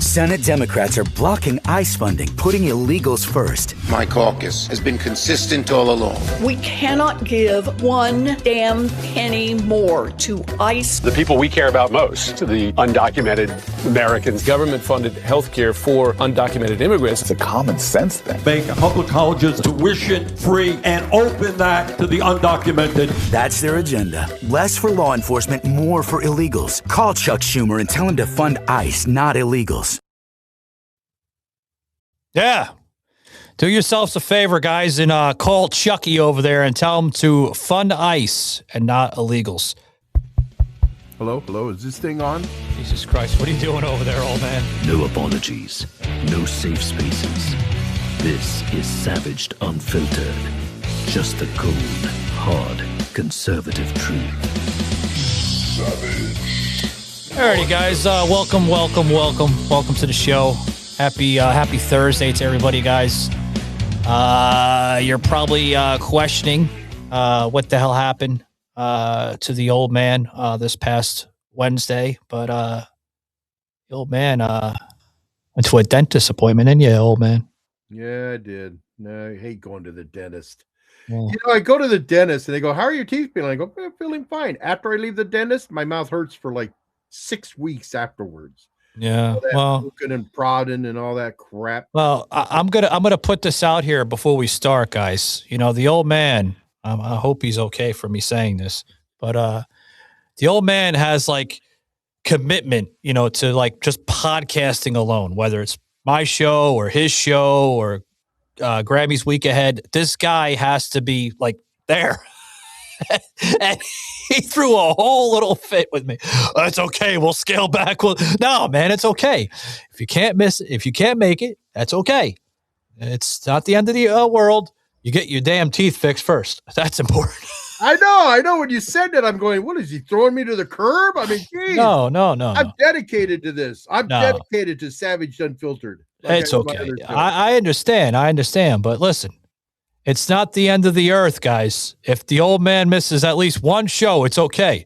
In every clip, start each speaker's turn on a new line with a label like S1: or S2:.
S1: Senate Democrats are blocking ICE funding, putting illegals first.
S2: My caucus has been consistent all along.
S3: We cannot give one damn penny more to ICE.
S4: The people we care about most, the undocumented Americans.
S5: Government-funded health care for undocumented immigrants.
S6: It's a common sense thing.
S7: Make public colleges tuition-free and open that to the undocumented.
S1: That's their agenda. Less for law enforcement, more for illegals. Call Chuck Schumer and tell him to fund ICE, not illegals.
S8: Yeah. Do yourselves a favor, guys, and call Chucky over there and tell him to fund ICE and not illegals.
S9: Hello? Is this thing on?
S8: Jesus Christ, what are you doing over there, old man?
S10: No apologies. No safe spaces. This is Savaged Unfiltered. Just the cold, hard, conservative truth.
S9: Savage.
S8: Alrighty, guys. Welcome to the show. Happy Thursday to everybody, guys. You're probably questioning what the hell happened to the old man this past Wednesday, but the old man went to a dentist appointment, didn't you, old man?
S9: Yeah, I did. No, I hate going to the dentist.
S8: Yeah.
S9: You know, I go to the dentist and they go, "How are your teeth feeling?" I go, "I'm feeling fine." After I leave the dentist, my mouth hurts for like 6 weeks afterwards.
S8: Yeah, well,
S9: looking and prodding and all that crap.
S8: Well, I'm gonna put this out here before we start, guys. You know, the old man. I hope he's okay for me saying this, but the old man has like commitment, you know, to like just podcasting alone, whether it's my show or his show or Grammy's week ahead. This guy has to be like there. And he threw a whole little fit with me. It's okay. We'll scale back. No, man, it's okay. If you can't miss it, if you can't make it, that's okay. It's not the end of the world. You get your damn teeth fixed first. That's important.
S9: I know. When you said that, I'm going, what is he throwing me to the curb? I mean, geez.
S8: No.
S9: I'm dedicated to this. I'm dedicated to Savaged Unfiltered.
S8: Like it's okay. I understand. But listen, it's not the end of the earth, guys. If the old man misses at least one show, it's okay.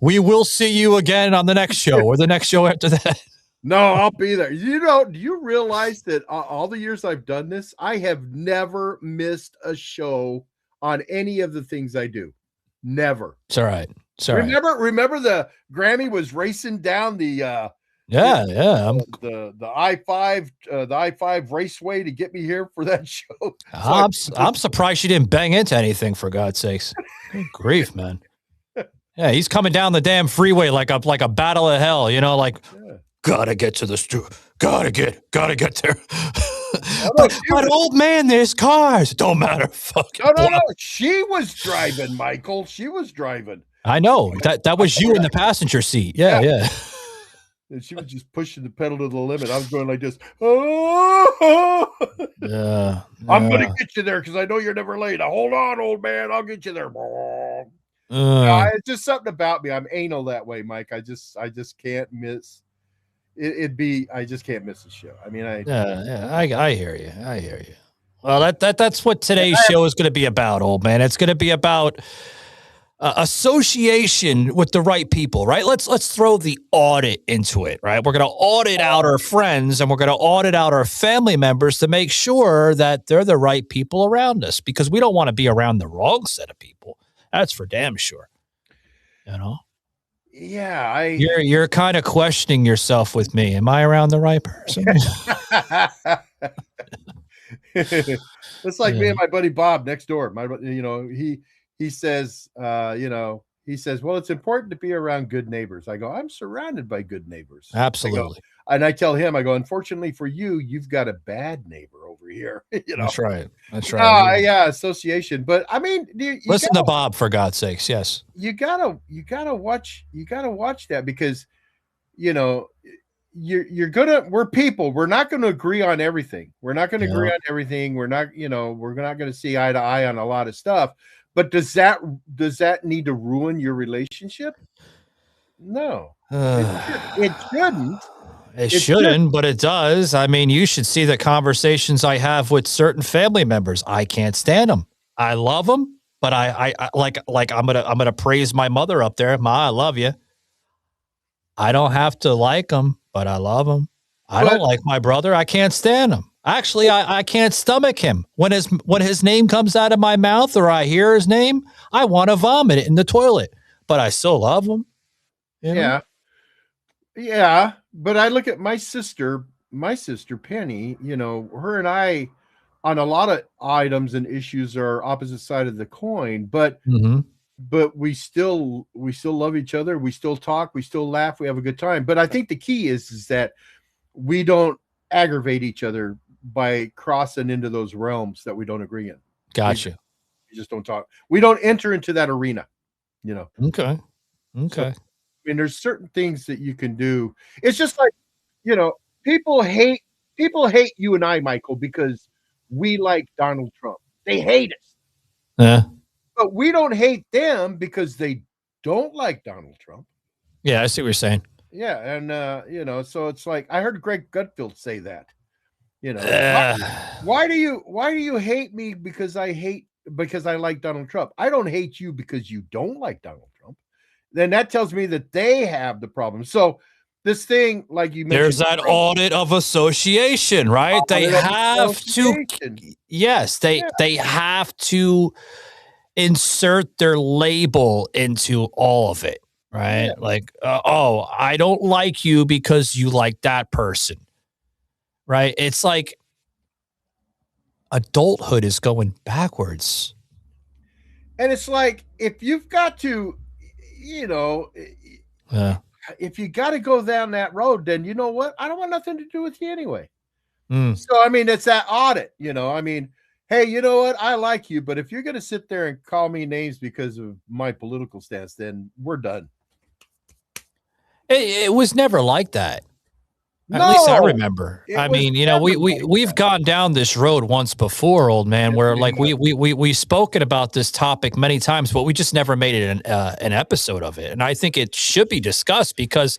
S8: We will see you again on the next show or the next show after that.
S9: No, I'll be there. You know, do you realize that all the years I've done this, I have never missed a show on any of the things I do. Never.
S8: It's all right.
S9: Remember the Grammy was racing down the
S8: the
S9: I-5 raceway to get me here for that show.
S8: I'm surprised she didn't bang into anything, for God's sakes. Good grief, man. Yeah, he's coming down the damn freeway like a battle of hell, you know, like gotta get to the store. Gotta get there. but old man, there's cars. It don't matter.
S9: No. She was driving, Michael. She was driving.
S8: I know. That was you in the passenger seat. Yeah.
S9: And she was just pushing the pedal to the limit. I was going like this. Oh,
S8: yeah.
S9: I'm going to get you there because I know you're never late. Hold on, old man. I'll get you there. It's just something about me. I'm anal that way, Mike. I just can't miss. I just can't miss the show. I mean,
S8: I hear you. Well, that's what today's show is going to be about, old man. It's going to be about association with the right people, right? Let's throw the audit into it, right? We're going to audit out our friends and we're going to audit out our family members to make sure that they're the right people around us, because we don't want to be around the wrong set of people. That's for damn sure. You know?
S9: Yeah,
S8: you're kind of questioning yourself with me. Am I around the right person?
S9: It's like me and my buddy Bob next door. He says, well, it's important to be around good neighbors. I go, I'm surrounded by good neighbors.
S8: Absolutely.
S9: I tell him, I go, unfortunately for you, you've got a bad neighbor over here. You know?
S8: That's right.
S9: Yeah, association. But I mean,
S8: listen to Bob, for God's sakes. Yes.
S9: You gotta watch that, because, you know, we're people. We're not going to agree on everything. We're not going to agree on everything. We're not going to see eye to eye on a lot of stuff. But does that need to ruin your relationship? No, it shouldn't.
S8: It shouldn't, but it does. I mean, you should see the conversations I have with certain family members. I can't stand them. I love them, but I I'm gonna praise my mother up there. Ma, I love you. I don't have to like them, but I love them. I don't like my brother. I can't stand him. Actually, I can't stomach him. When his name comes out of my mouth or I hear his name, I want to vomit it in the toilet. But I still love him. You know?
S9: Yeah. Yeah. But I look at my sister Penny, her and I on a lot of items and issues are opposite side of the coin, but we still love each other. We still talk, we still laugh, we have a good time. But I think the key is that we don't aggravate each other by crossing into those realms that we don't agree in.
S8: Gotcha.
S9: We just don't talk. We don't enter into that arena,
S8: Okay.
S9: So, there's certain things that you can do. It's just like, people hate you and I, Michael, because we like Donald Trump. They hate us.
S8: Yeah.
S9: But we don't hate them because they don't like Donald Trump.
S8: Yeah, I see what you're saying.
S9: Yeah, and so it's like I heard Greg Gutfeld say that. Why do you hate me because I like Donald Trump? I don't hate you because you don't like Donald Trump. Then that tells me that they have the problem. So this thing, like you mentioned,
S8: there's that audit of association, right? They have to, yes, they have to insert their label into all of it, right? Yeah. Like, I don't like you because you like that person, right? It's like adulthood is going backwards.
S9: And it's like, if you've got to, if you got to go down that road, then you know what? I don't want nothing to do with you anyway. So, it's that audit, hey, you know what? I like you, but if you're going to sit there and call me names because of my political stance, then we're done.
S8: It was never like that. At least I remember. We've gone down this road once before, old man, where like we've spoken about this topic many times, but we just never made it an episode of it. And I think it should be discussed because,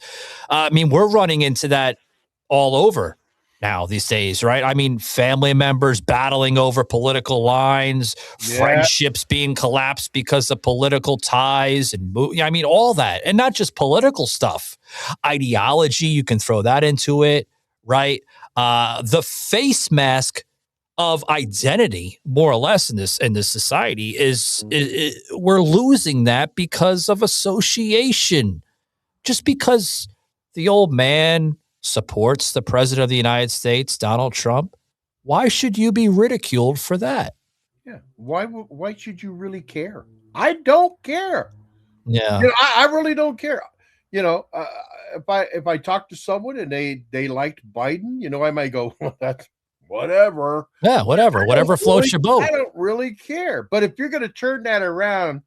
S8: we're running into that all over now these days, right? Family members battling over political lines, friendships being collapsed because of political ties, and all that, and not just political stuff. Ideology, you can throw that into it, right? The face mask of identity, more or less, in this society is we're losing that because of association. Just because the old man supports the president of the United States, Donald Trump, why should you be ridiculed for that?
S9: Yeah. Why should you really care? I don't care.
S8: Yeah.
S9: I really don't care. If I talk to someone and they liked Biden, I might go, well, that's whatever.
S8: Yeah, whatever floats your boat.
S9: I don't really care. But if you're going to turn that around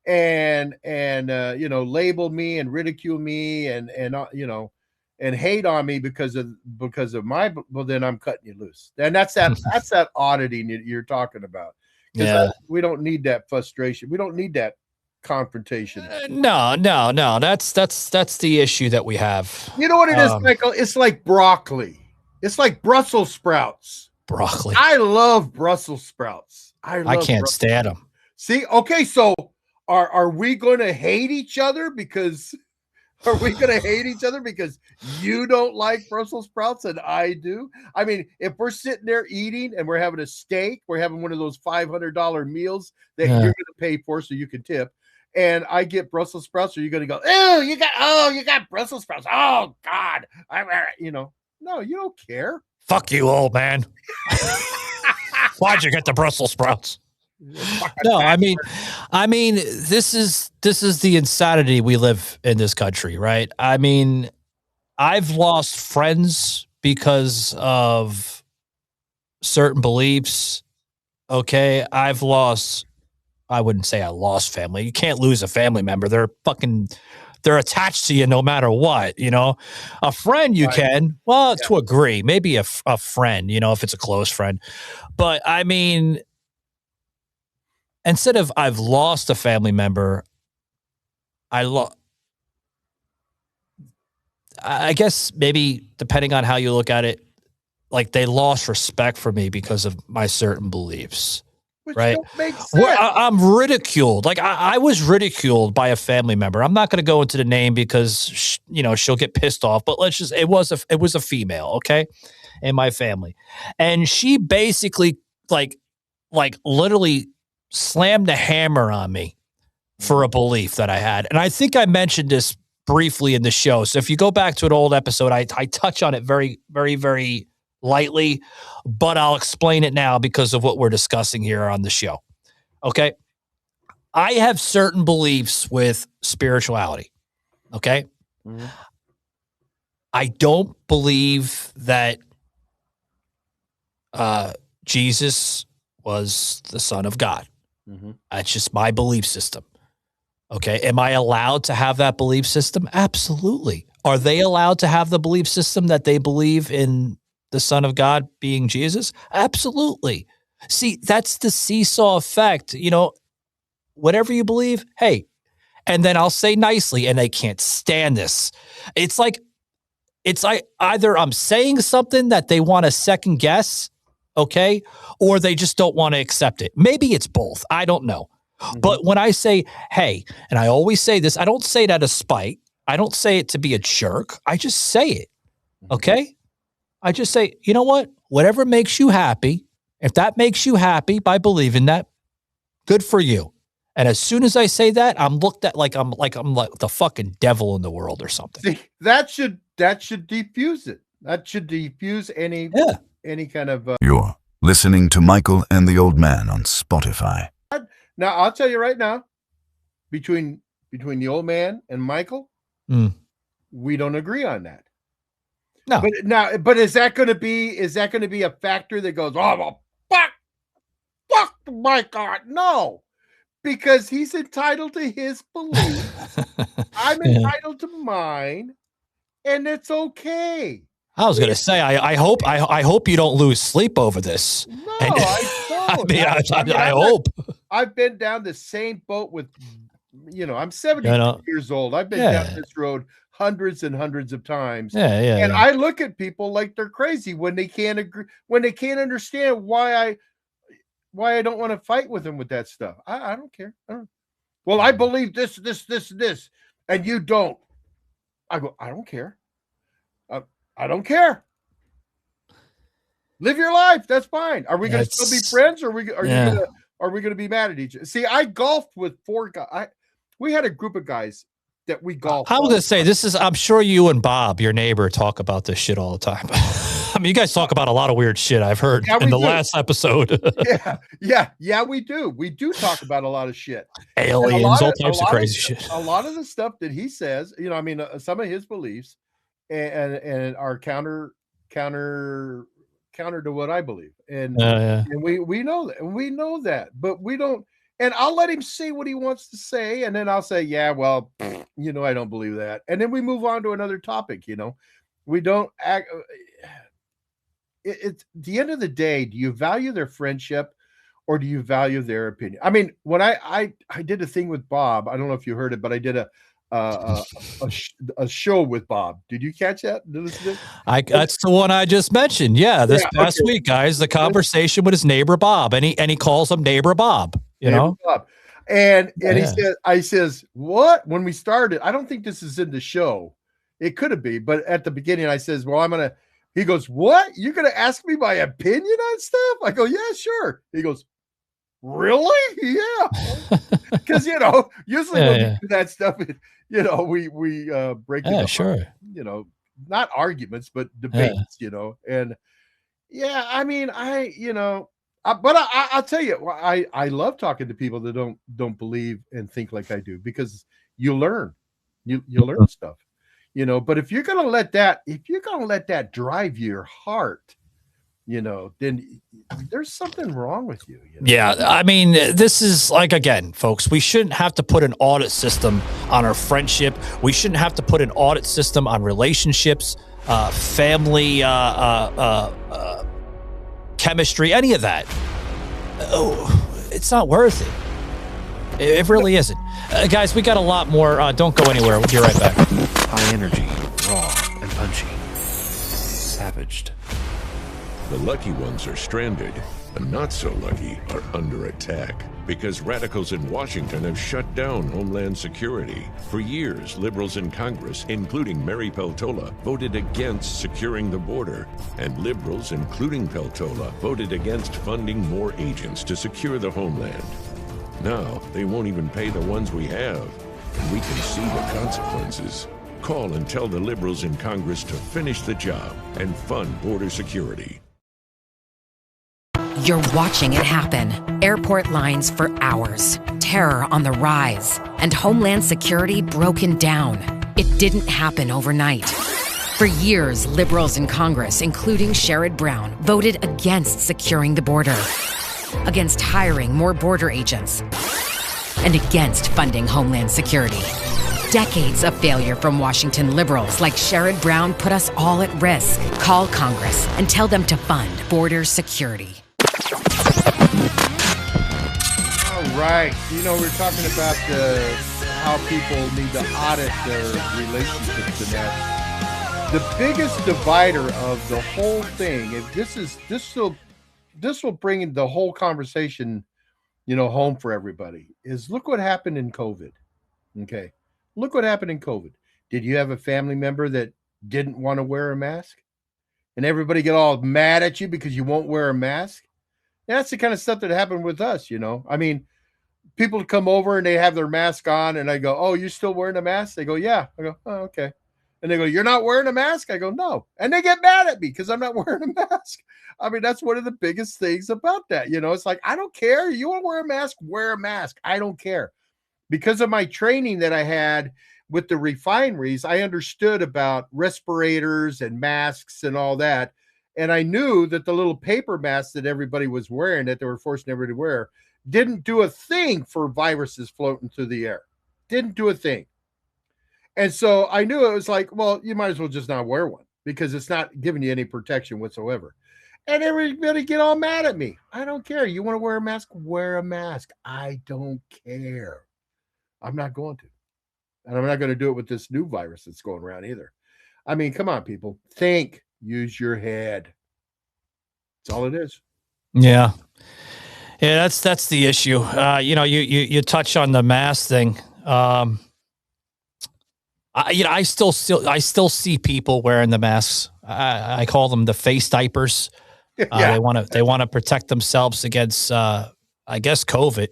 S9: and label me and ridicule me and hate on me because of my, well, then I'm cutting you loose. And that's that auditing you're talking about.
S8: Yeah.
S9: We don't need that frustration. We don't need that confrontation.
S8: No. That's the issue that we have.
S9: You know what it is, Michael? It's like broccoli. It's like Brussels sprouts.
S8: Broccoli.
S9: I love Brussels sprouts.
S8: I can't stand them.
S9: See, okay, so are we going to hate each other because? Are we going to hate each other because you don't like Brussels sprouts and I do? If we're sitting there eating and we're having a steak, we're having one of those $500 meals that you're going to pay for so you can tip, and I get Brussels sprouts, are you going to go, you got Brussels sprouts. Oh, God. No, you don't care.
S8: Fuck you, old man. Why'd you get the Brussels sprouts? No, this is the insanity we live in this country, right? I've lost friends because of certain beliefs. Okay, I wouldn't say I lost family. You can't lose a family member. They're attached to you no matter what, A friend you can, to agree, maybe a friend, if it's a close friend. But instead of I've lost a family member, I guess maybe depending on how you look at it, like they lost respect for me because of my certain beliefs.
S9: Which
S8: right?
S9: don't make sense.
S8: Well, I'm ridiculed. Like I was ridiculed by a family member. I'm not going to go into the name because she'll get pissed off. But let's just it was a female, okay, in my family, and she basically like literally slammed the hammer on me for a belief that I had, and I think I mentioned this briefly in the show. So if you go back to an old episode, I touch on it very, very, very lightly, but I'll explain it now because of what we're discussing here on the show. Okay. I have certain beliefs with spirituality. Okay. Mm-hmm. I don't believe that Jesus was the Son of God. Mm-hmm. That's just my belief system. Okay. Am I allowed to have that belief system? Absolutely. Are they allowed to have the belief system that they believe in the Son of God being Jesus? Absolutely. See, that's the seesaw effect. Whatever you believe, hey, and then I'll say nicely, and they can't stand this. It's like either I'm saying something that they want to second guess, okay, or they just don't want to accept it. Maybe it's both. I don't know. Mm-hmm. But when I say, hey, and I always say this, I don't say it out of spite. I don't say it to be a jerk. I just say it, okay? I just say, you know what? Whatever makes you happy, if that makes you happy by believing that, good for you. And as soon as I say that, I'm looked at like I'm like the fucking devil in the world or something.
S9: See, that should defuse it. That should defuse any kind of.
S6: You're listening to Michael and the Old Man on Spotify.
S9: Now I'll tell you right now, between the Old Man and Michael, we don't agree on that.
S8: No.
S9: But is that going to be a factor that goes, oh well, fuck my God, no, because he's entitled to his belief. I'm entitled to mine, and it's okay.
S8: I was going to say, I hope you don't lose sleep over this.
S9: No, I don't.
S8: I hope.
S9: I've been down the same boat with, I'm 70 years old. I've been down this road hundreds and hundreds of times. And I look at people like they're crazy when they can't agree, when they can't understand why I don't want to fight with them with that stuff. I don't care. Well, I believe this, and you don't. I go, I don't care. I don't care. Live your life. That's fine. Are we going to still be friends, or are we going to be mad at each other? See, I golfed with 4 guys. We had a group of guys that we golfed.
S8: I was going to say, I'm sure you and Bob, your neighbor, talk about this shit all the time. I mean, you guys talk about a lot of weird shit I've heard in the last episode.
S9: Yeah, we do. We do talk about a lot of shit.
S8: Aliens, all types of crazy shit.
S9: A lot of the stuff that he says, some of his beliefs and are counter to what I believe. And we know that. And we know that. But we don't. And I'll let him say what he wants to say, and then I'll say, yeah, well, I don't believe that. And then we move on to another topic, We don't act. It's the end of the day, do you value their friendship or do you value their opinion? I mean, when I did a thing with Bob, I don't know if you heard it, but I did a show with Bob. Did you catch that?
S8: That's the one I just mentioned. Yeah, this past week, guys, the conversation with his neighbor Bob, and he calls him neighbor Bob.
S9: Bob. And he says, what? When we started, I don't think this is in the show. It could have been, but at the beginning, I says, well, he goes, what? You're gonna ask me my opinion on stuff? I go, yeah, sure. He goes, really? Yeah. Because usually when we do that stuff, we break it up.
S8: Sure.
S9: Not arguments, but debates, and I mean, but I'll tell you, I love talking to people that don't believe and think like I do, because you learn, you learn stuff, but if you're going to let that drive your heart, then there's something wrong with you.
S8: Yeah. I mean, this is like, again, folks, we shouldn't have to put an audit system on our friendship. We shouldn't have to put an audit system on relationships, family, chemistry, any of that. It's not worth it. It really isn't. Guys, we got a lot more. Don't go anywhere. We'll be right back.
S11: High energy, raw and punchy. Savaged. The lucky ones are stranded. The not so lucky are under attack because radicals in Washington have shut down Homeland Security. For years, liberals in Congress, including Mary Peltola, voted against securing the border. And liberals, including Peltola, voted against funding more agents to secure the homeland. Now, they won't even pay the ones we have. And we can see the consequences. Call and tell the liberals in Congress to finish the job and fund border security.
S12: You're watching it happen. Airport lines for hours, terror on the rise, and Homeland Security broken down. It didn't happen overnight. For years, liberals in Congress, including Sherrod Brown, voted against securing the border, against hiring more border agents, and against funding Homeland Security. Decades of failure from Washington liberals like Sherrod Brown put us all at risk. Call Congress and tell them to fund border security.
S9: All right. You know, we're talking about how people need to audit their relationships and that. The biggest divider of the whole thing, if this will bring the whole conversation, you know, home for everybody, is look what happened in COVID. Okay. Look what happened in COVID. Did you have a family member that didn't want to wear a mask? And everybody get all mad at you because you won't wear a mask? That's the kind of stuff that happened with us, you know. I mean, people come over and they have their mask on and I go, "Oh, you're still wearing a mask?" They go, "Yeah." I go, "Oh, okay." And they go, "You're not wearing a mask?" I go, "No." And they get mad at me because I'm not wearing a mask. I mean, that's one of the biggest things about that. You know, it's like, I don't care. You want to wear a mask? Wear a mask. I don't care. Because of my training that I had with the refineries, I understood about respirators and masks and all that. And I knew that the little paper masks that everybody was wearing, that they were forcing everybody to wear, didn't do a thing for viruses floating through the air. Didn't do a thing. And so I knew it was like, well, you might as well just not wear one because it's not giving you any protection whatsoever. And everybody get all mad at me. I don't care. You want to wear a mask? Wear a mask. I don't care. I'm not going to. And I'm not going to do it with this new virus that's going around either. I mean, come on, people. Think. Use your head. That's all it is.
S8: Yeah. Yeah, that's the issue. You know, you touch on the mask thing. I still see people wearing the masks. I call them the face diapers. Yeah. They want to protect themselves against I guess COVID.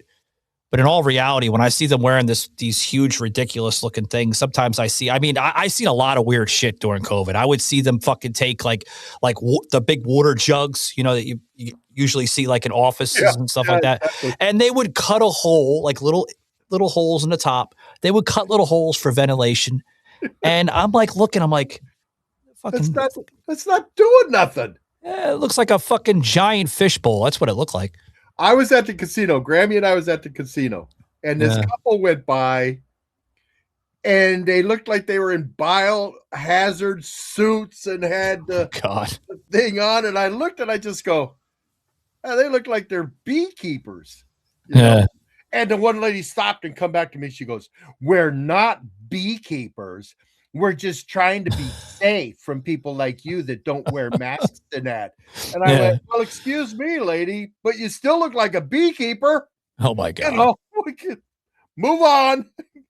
S8: But in all reality, when I see them wearing these huge, ridiculous looking things, sometimes I seen a lot of weird shit during COVID. I would see them fucking take like the big water jugs, you know, that you usually see like in offices and stuff like that. Exactly. And they would cut a hole, like little holes in the top. They would cut little holes for ventilation. And I'm like looking, I'm like, fucking,
S9: that's not doing nothing.
S8: It looks like a fucking giant fishbowl. That's what it looked like.
S9: I was at the casino. Grammy and I was at the casino. And this couple went by and they looked like they were in biohazard suits and had the thing on. And I looked and I just go, oh, they look like they're beekeepers. You know? And the one lady stopped and come back to me. She goes, "We're not beekeepers. We're just trying to be safe from people like you that don't wear masks and that." And I went, "Well, excuse me, lady, but you still look like a beekeeper."
S8: Oh my God.
S9: You know, move on.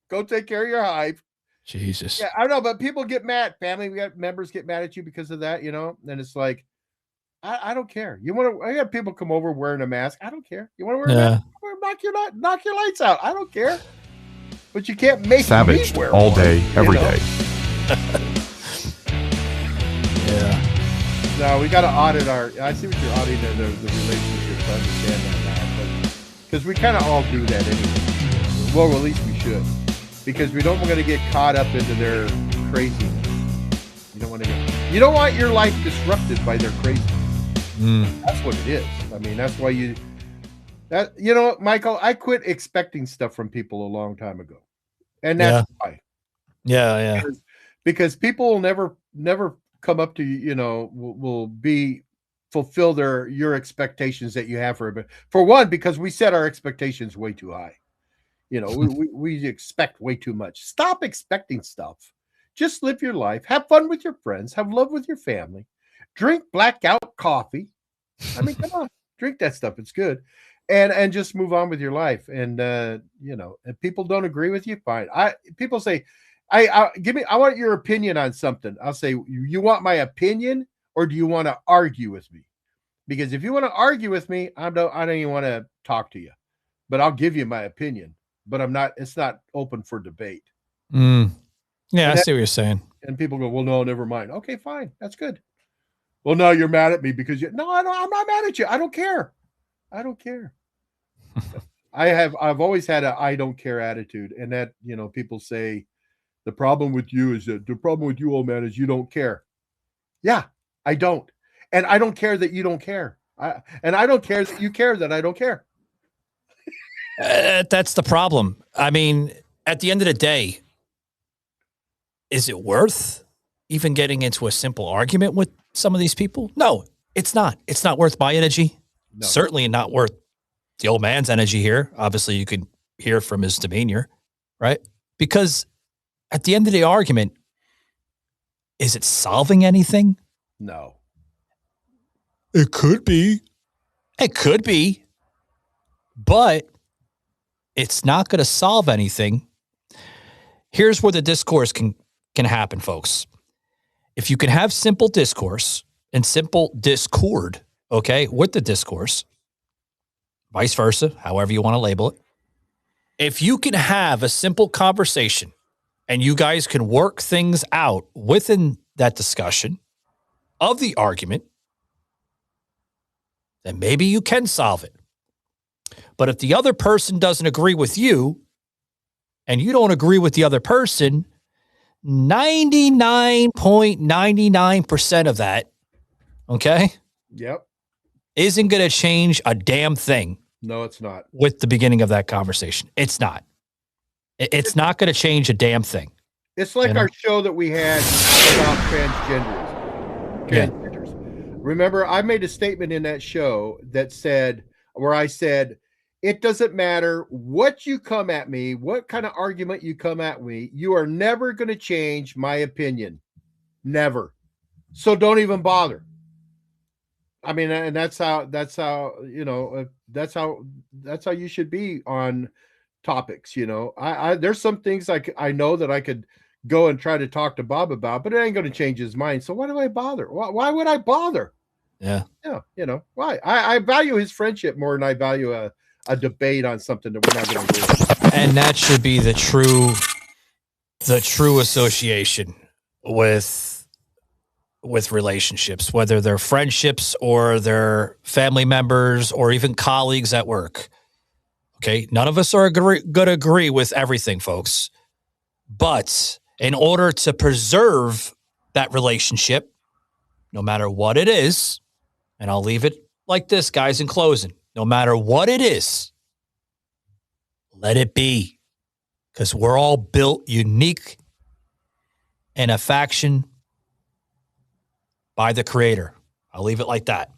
S9: Go take care of your hive.
S8: Jesus.
S9: Yeah, I know, but people get mad. Family members get mad at you because of that, you know? And it's like, I don't care. I got people come over wearing a mask. I don't care. You want to wear a mask? Knock your lights out. I don't care. But you can't make
S13: Savaged
S9: me wear
S13: all
S9: one,
S13: day, every day.
S9: Yeah. No, we got to audit I see what you're auditing the relationship to understand that now. Because we kind of all do that anyway. Well, at least we should. Because we don't want to get caught up into their craziness. You don't want your life disrupted by their craziness. That's what it is. I mean, that's why you know, Michael, I quit expecting stuff from people a long time ago. And that's why.
S8: Yeah.
S9: Because people will never come up to you, you know, will fulfill your expectations that you have for one, because we set our expectations way too high. You know, we expect way too much. Stop expecting stuff. Just live your life. Have fun with your friends. Have love with your family. Drink blackout coffee. I mean, come on, drink that stuff. It's good. And just move on with your life. And if people don't agree with you, fine. People say, I want your opinion on something. I'll say, you want my opinion, or do you want to argue with me? Because if you want to argue with me, I don't even want to talk to you. But I'll give you my opinion. But it's not open for debate.
S8: Yeah, I see what you're saying.
S9: And people go, well, no, never mind. Okay, fine. That's good. Well, no, you're mad at me because I'm not mad at you. I don't care. I've always had a I don't care attitude. And that, people say the problem with you, old man, is you don't care. Yeah, I don't. And I don't care that you don't care. And I don't care that you care that I don't care.
S8: That's the problem. I mean, at the end of the day, is it worth even getting into a simple argument with some of these people? No, it's not. It's not worth my energy. No. Certainly not worth the old man's energy here. Obviously, you could hear from his demeanor, right? Because at the end of the argument, is it solving anything?
S9: No.
S8: It could be. But it's not going to solve anything. Here's where the discourse can happen, folks. If you can have simple discourse and simple discord, okay, with the discourse, vice versa, however you want to label it. If you can have a simple conversation and you guys can work things out within that discussion of the argument, then maybe you can solve it. But if the other person doesn't agree with you and you don't agree with the other person, 99.99% of that, okay?
S9: Yep.
S8: Isn't going to change a damn thing.
S9: No, it's not.
S8: With the beginning of that conversation. It's not. It's not going to change a damn thing.
S9: It's like our show that we had about transgenders.
S8: Yeah.
S9: Remember, I made a statement in that show where I said, it doesn't matter what you come at me, what kind of argument you come at me, you are never going to change my opinion. Never. So don't even bother. I mean, and that's how you should be on topics. There's some things I know that I could go and try to talk to Bob about, but it ain't going to change his mind. So why do I bother? Why would I bother?
S8: Yeah.
S9: Why? I value his friendship more than I value a debate on something that we're not going to do.
S8: And that should be the true association with relationships, whether they're friendships or they're family members or even colleagues at work. Okay. None of us are going to agree with everything, folks. But in order to preserve that relationship, no matter what it is, and I'll leave it like this, guys, in closing, no matter what it is, let it be. Because we're all built unique in a faction by the Creator. I'll leave it like that.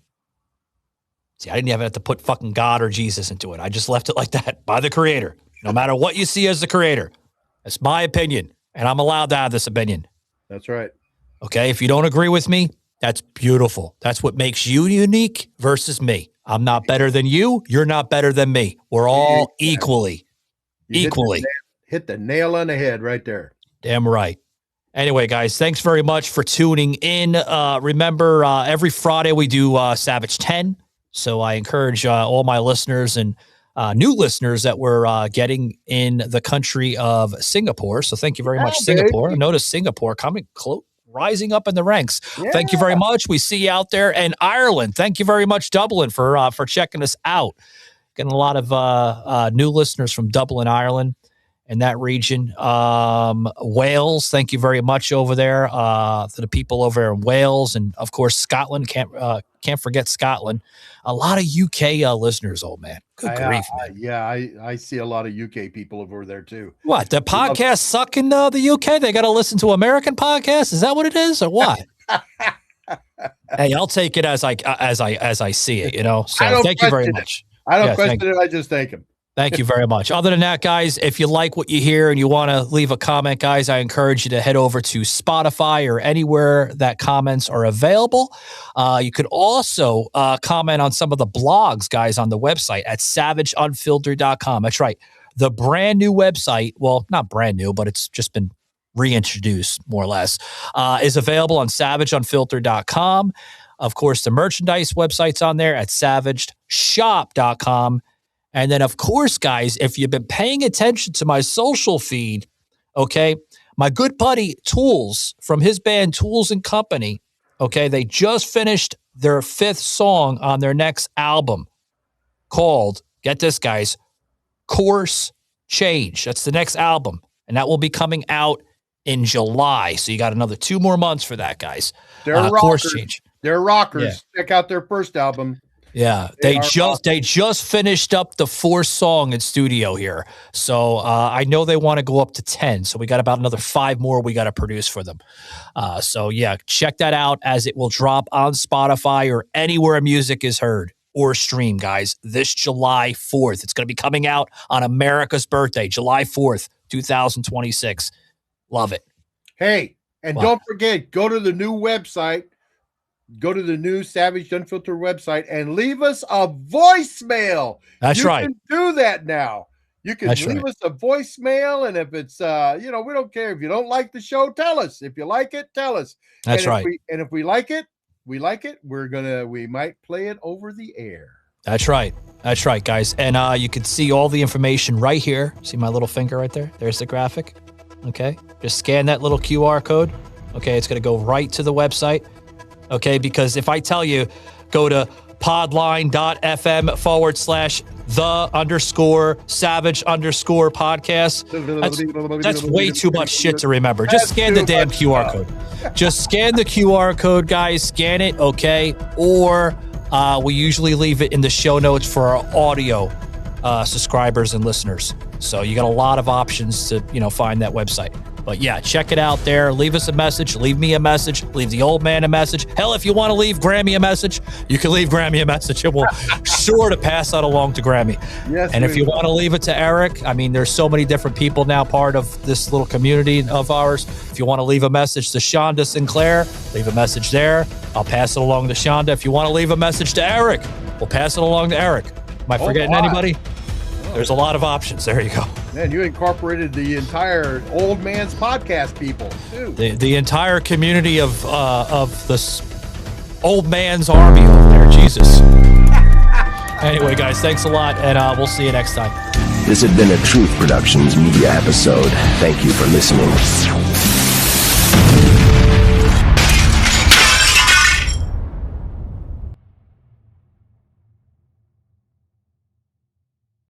S8: See, I didn't even have to put fucking God or Jesus into it. I just left it like that, by the Creator. No matter what you see as the Creator. That's my opinion, and I'm allowed to have this opinion.
S9: That's right.
S8: Okay, if you don't agree with me, that's beautiful. That's what makes you unique versus me. I'm not better than you. You're not better than me. We're all equally.
S9: Hit the nail on the head right there.
S8: Damn right. Anyway, guys, thanks very much for tuning in. Remember, every Friday we do Savage 10. So I encourage all my listeners and new listeners that we're getting in the country of Singapore. So thank you very much, Singapore.
S9: Baby.
S8: Notice Singapore coming close, rising up in the ranks. Yeah. Thank you very much. We see you out there. And Ireland, thank you very much, Dublin, for checking us out. Getting a lot of new listeners from Dublin, Ireland, and that region. Wales, thank you very much over there to the people over there in Wales, and of course Scotland. Can't forget Scotland. A lot of UK listeners, old man. Good grief, man.
S9: I see a lot of UK people over there too.
S8: What, the podcast suck in the UK? They got to listen to American podcasts? Is that what it is, or what? Hey, I'll take it as I see it. So thank you very much.
S9: I don't question it. I just thank him.
S8: Thank you very much. Other than that, guys, if you like what you hear and you want to leave a comment, guys, I encourage you to head over to Spotify or anywhere that comments are available. You could also comment on some of the blogs, guys, on the website at savageunfiltered.com. That's right. The brand new website, well, not brand new, but it's just been reintroduced, more or less, is available on savageunfiltered.com. Of course, the merchandise website's on there at savagedshop.com. And then, of course, guys, if you've been paying attention to my social feed, okay, my good buddy Tools from his band Tools and Company, okay, they just finished their 5th song on their next album called, get this, guys, Course Change. That's the next album, and that will be coming out in July. So you got another 2 more months for that, guys.
S9: They're rockers.
S8: Course Change.
S9: They're rockers.
S8: Yeah.
S9: Check out their first album.
S8: Yeah, they just finished up the 4th song in studio here. So I know they want to go up to 10. So we got about another 5 more we got to produce for them. So yeah, check that out as it will drop on Spotify or anywhere music is heard or streamed, guys, this July 4th. It's going to be coming out on America's birthday, July 4th, 2026. Love it.
S9: Hey, and don't forget, go to the new website. Go to the new Savaged Unfiltered website and leave us a voicemail.
S8: That's right.
S9: You can do that now. You can leave us a voicemail, and if it's, we don't care. If you don't like the show, tell us. If you like it, tell us.
S8: That's right.
S9: If we like it, we might play it over the air.
S8: That's right. That's right, guys. And you can see all the information right here. See my little finger right there? There's the graphic. Okay. Just scan that little QR code. Okay. It's going to go right to the website. Okay, because if I tell you, go to podline.fm/the_savage_podcast, that's way too much shit to remember. Just scan the damn QR code. Just scan the QR code, guys. Scan it, okay? Or we usually leave it in the show notes for our audio subscribers and listeners. So you got a lot of options to, find that website. But yeah, check it out there. Leave us a message. Leave me a message. Leave the old man a message. Hell, if you want to leave Grammy a message, you can leave Grammy a message. It will sure to pass that along to Grammy. Yes, and if you want to leave it to Eric, I mean, there's so many different people now part of this little community of ours. If you want to leave a message to Shonda Sinclair, leave a message there. I'll pass it along to Shonda. If you want to leave a message to Eric, we'll pass it along to Eric. Am I forgetting anybody? There's a lot of options. There you go.
S9: Man, you incorporated the entire Old Man's Podcast people, too.
S8: The entire community of this Old Man's Army over there. Jesus. Anyway, guys, thanks a lot, and we'll see you next time.
S13: This had been a Truth Productions media episode. Thank you for listening.